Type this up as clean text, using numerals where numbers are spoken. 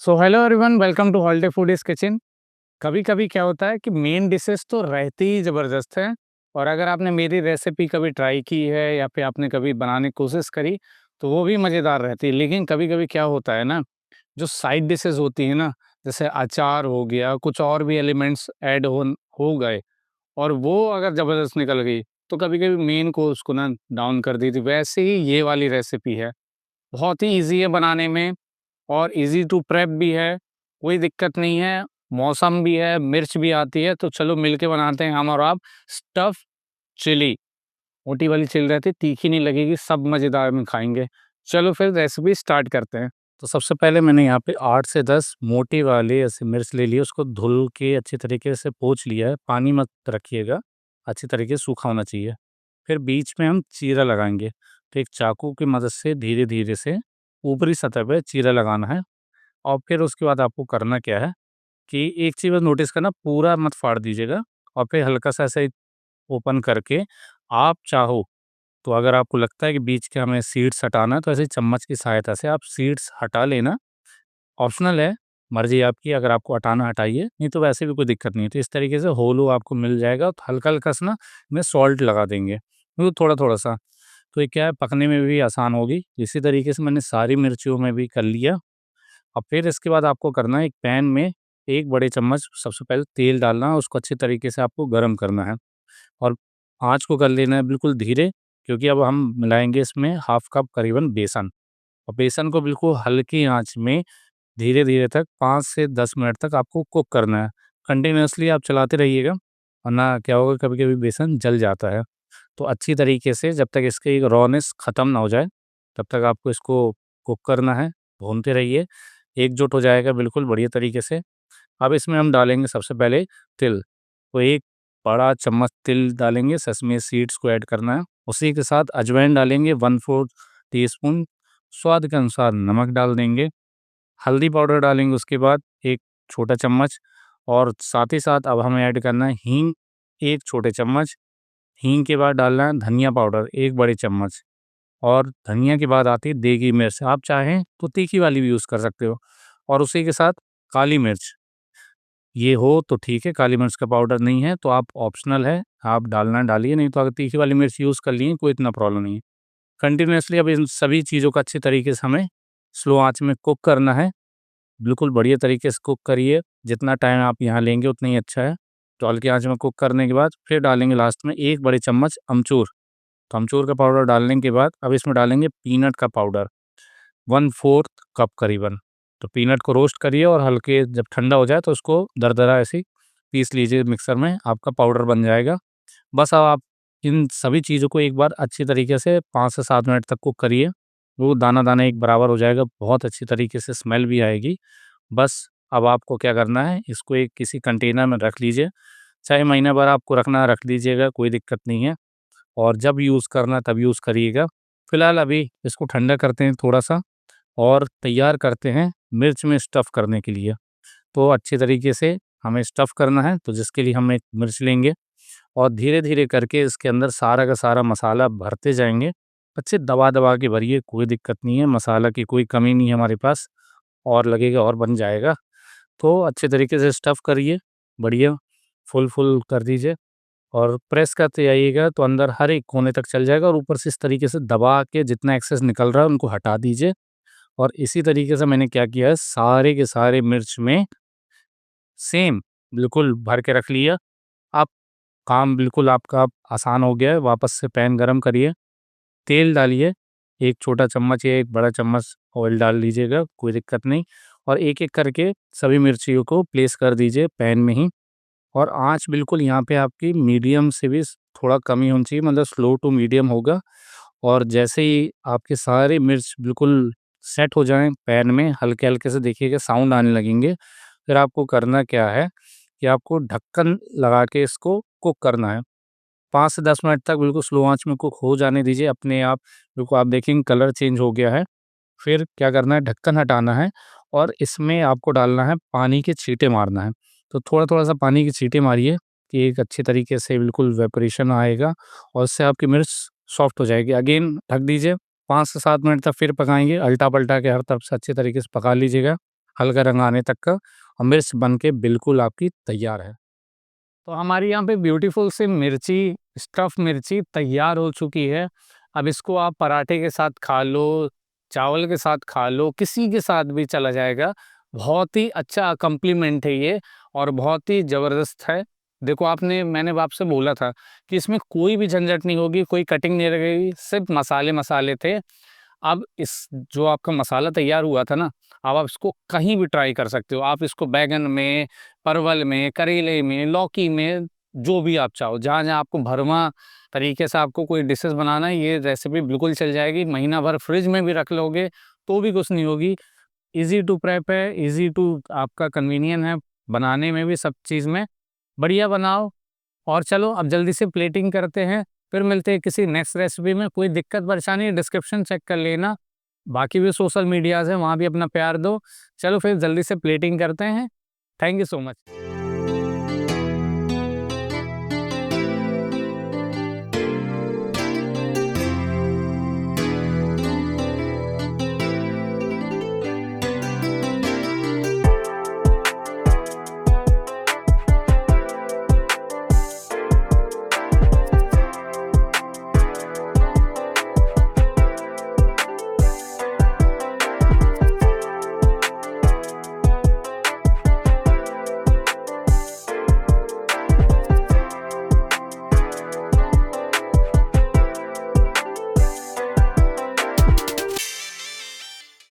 So hello everyone, welcome to Holiday Foodies Kitchen. कभी-कभी क्या होता है कि मेन डिशेस तो रहती ही ज़बरदस्त हैं, और अगर आपने मेरी रेसिपी कभी ट्राई की है या फिर आपने कभी बनाने की कोशिश करी, तो वो भी मज़ेदार रहती है। लेकिन कभी-कभी क्या होता है ना, जो साइड डिशेस होती हैं ना, जैसे अचार हो गया, कुछ और भी एलिमेंट्स ऐड हो गए और वो अगर ज़बरदस्त निकल गई, तो कभी-कभी मेन कोर्स को ना डाउन कर देती। वैसे ही ये वाली रेसिपी है, बहुत ही ईज़ी है बनाने में और ईज़ी टू प्रेप भी है, कोई दिक्कत नहीं है, मौसम भी है, मिर्च भी आती है, तो चलो मिल के बनाते हैं हम और आप स्टफ़ चिली। मोटी वाली चिली रहती है, तीखी नहीं लगेगी, सब मज़ेदार में खाएँगे। चलो फिर रेसिपी स्टार्ट करते हैं। तो सबसे पहले मैंने यहाँ पे 8 से 10 मोटी वाली ऐसी मिर्च ले ली है, उसको धुल के अच्छी तरीके से पोंछ लिया है, पानी मत रखिएगा, अच्छी तरीके से सूखा होना चाहिए। फिर बीच में हम चीरा लगाएँगे, तो एक चाकू की मदद से धीरे-धीरे से ऊपरी सतह पे चीरा लगाना है। और फिर उसके बाद आपको करना क्या है कि एक चीज़ बस नोटिस करना, पूरा मत फाड़ दीजिएगा और फिर हल्का-सा ऐसे ओपन करके आप चाहो तो अगर आपको लगता है कि बीच के हमें सीड्स हटाना है, तो ऐसे ही चम्मच की सहायता से आप सीड्स हटा लेना। ऑप्शनल है, मर्ज़ी आपकी, अगर आपको हटाना हटाइए, नहीं तो वैसे भी कोई दिक्कत नहीं है। तो इस तरीके से होलो आपको मिल जाएगा, तो हल्का-हल्का सा ना इसमें सॉल्ट लगा देंगे, मतलब थोड़ा-थोड़ा सा। तो ये क्या है, पकने में भी आसान होगी। इसी तरीके से मैंने सारी मिर्चियों में भी कर लिया। अब फिर इसके बाद आपको करना है, एक पैन में 1 बड़े चम्मच सबसे पहले तेल डालना है, उसको अच्छे तरीके से आपको गरम करना है और आँच को कर लेना है बिल्कुल धीरे, क्योंकि अब हम मिलाएँगे इसमें हाफ कप करीबन बेसन, और बेसन को बिल्कुल हल्की आँच में धीरे-धीरे तक 5 से 10 मिनट तक आपको कुक करना है। कंटीन्यूअसली आप चलाते रहिएगा, वरना क्या होगा, कभी-कभी बेसन जल जाता है। तो अच्छी तरीके से जब तक इसकी रॉनेस ख़त्म ना हो जाए, तब तक आपको इसको कुक करना है, भूनते रहिए। एकजुट हो जाएगा बिल्कुल बढ़िया तरीके से। अब इसमें हम डालेंगे सबसे पहले तिल, तो 1 बड़ा चम्मच तिल डालेंगे, सेसमे सीड्स को ऐड करना है। उसी के साथ अजवाइन डालेंगे 1/4 टीस्पून, स्वाद के अनुसार नमक डाल देंगे, हल्दी पाउडर डालेंगे उसके बाद 1 छोटा चम्मच, और साथ ही साथ अब हमें ऐड करना है हींग 1 छोटे चम्मच। हींग के बाद डालना है धनिया पाउडर 1 बड़े चम्मच, और धनिया के बाद आती है देगी मिर्च, आप चाहें तो तीखी वाली भी यूज़ कर सकते हो, और उसी के साथ काली मिर्च। ये हो तो ठीक है, काली मिर्च का पाउडर नहीं है तो आप ऑप्शनल है, आप डालना डालिए, नहीं तो अगर तीखी वाली मिर्च यूज़ कर लिए कोई इतना प्रॉब्लम नहीं है। कंटिन्यूअसली अब इन सभी चीज़ों को अच्छी तरीके से हमें स्लो आँच में कुक करना है, बिल्कुल बढ़िया तरीके से कुक करिए, जितना टाइम आप यहाँ लेंगे उतना ही अच्छा है। तो हल्की आँच में कुक करने के बाद फिर डालेंगे लास्ट में 1 बड़े चम्मच अमचूर। तो अमचूर का पाउडर डालने के बाद अब इसमें डालेंगे पीनट का पाउडर 1/4 कप करीबन। तो पीनट को रोस्ट करिए और हल्के जब ठंडा हो जाए तो उसको दरदरा ऐसे ही पीस लीजिए मिक्सर में, आपका पाउडर बन जाएगा। बस अब आप इन सभी चीज़ों को एक बार अच्छी तरीके से 5 से 7 मिनट तक कुक करिए। वो दाना-दाना एक बराबर हो जाएगा, बहुत अच्छी तरीके से स्मेल भी आएगी। बस अब आपको क्या करना है, इसको एक किसी कंटेनर में रख लीजिए, चाहे महीने भर आपको रखना है रख लीजिएगा, कोई दिक्कत नहीं है, और जब यूज़ करना है तब यूज़ करिएगा। फिलहाल अभी इसको ठंडा करते हैं थोड़ा-सा और तैयार करते हैं मिर्च में स्टफ़ करने के लिए। तो अच्छे तरीके से हमें स्टफ़ करना है, तो जिसके लिए हम एक मिर्च लेंगे और धीरे-धीरे करके इसके अंदर सारा का सारा मसाला भरते जाएँगे। अच्छे दबा-दबा के भरिए, कोई दिक्कत नहीं है, मसाला की कोई कमी नहीं है हमारे पास, और लगेगा और बन जाएगा। तो अच्छे तरीके से स्टफ़ करिए, बढ़िया फुल-फुल कर दीजिए और प्रेस करते जाइएगा तो अंदर हर एक कोने तक चल जाएगा, और ऊपर से इस तरीके से दबा के जितना एक्सेस निकल रहा है उनको हटा दीजिए। और इसी तरीके से मैंने क्या किया है, सारे के सारे मिर्च में सेम बिल्कुल भर के रख लिया। अब काम बिल्कुल आपका आसान हो गया है। वापस से पैन गरम करिए, तेल डालिए, 1 छोटा चम्मच या 1 बड़ा चम्मच ऑयल डाल लीजिएगा, कोई दिक्कत नहीं, और एक-एक करके सभी मिर्चियों को प्लेस कर दीजिए पैन में ही, और आँच बिल्कुल यहाँ पे आपकी मीडियम से भी थोड़ा कम ही होनी चाहिए, मतलब स्लो टू मीडियम होगा। और जैसे ही आपके सारे मिर्च बिल्कुल सेट हो जाएँ पैन में, हल्के-हल्के से देखिएगा साउंड आने लगेंगे, फिर आपको करना क्या है कि आपको ढक्कन लगा के इसको कुक करना है। 5 से 10 मिनट तक बिल्कुल स्लो आँच में कुक हो जाने दीजिए अपने आप, बिल्कुल आप देखेंगे कलर चेंज हो गया है। फिर क्या करना है, ढक्कन हटाना है और इसमें आपको डालना है पानी के छींटे मारना है। तो थोड़ा-थोड़ा सा पानी के छींटे मारिए कि एक अच्छे तरीके से बिल्कुल वेपरेशन आएगा और उससे आपकी मिर्च सॉफ्ट हो जाएगी। अगेन ढक दीजिए, 5 से 7 मिनट तक फिर पकाएँगे, अल्टा-पल्टा के हर तरफ से अच्छे तरीके से पका लीजिएगा। हल्का रंग आने तक का, और मिर्च बन के बिल्कुल आपकी तैयार है। तो हमारी यहाँ पे ब्यूटीफुल सी मिर्ची, स्टफ़ मिर्ची तैयार हो चुकी है। अब इसको आप पराठे के साथ खा लो, चावल के साथ खा लो, किसी के साथ भी चला जाएगा। बहुत ही अच्छा कॉम्प्लीमेंट है ये, और बहुत ही ज़बरदस्त है। देखो, मैंने आपसे बोला था कि इसमें कोई भी झंझट नहीं होगी, कोई कटिंग नहीं लगेगी, सिर्फ़ मसाले-मसाले थे। अब इस जो आपका मसाला तैयार हुआ था ना, अब आप इसको कहीं भी ट्राई कर सकते हो। आप इसको बैंगन में, परवल में, करेले में, लौकी में, जो भी आप चाहो, जहाँ-जहाँ आपको भरवां तरीके से आपको कोई डिशेज़ बनाना है, ये रेसिपी बिल्कुल चल जाएगी। महीना भर फ्रिज में भी रख लोगे, तो भी कुछ नहीं होगी। ईज़ी टू प्रेप है, ईज़ी टू आपका कन्वीनिएंट है, बनाने में भी, सब चीज़ में। बढ़िया बनाओ, और चलो अब जल्दी से प्लेटिंग करते हैं, फिर मिलते हैं किसी नेक्स्ट रेसिपी में। कोई दिक्कत परेशानी डिस्क्रिप्शन चेक कर लेना, बाकी भी सोशल मीडियाज़ हैं, वहाँ भी अपना प्यार दो। चलो फिर जल्दी से प्लेटिंग करते हैं। Thank you so much.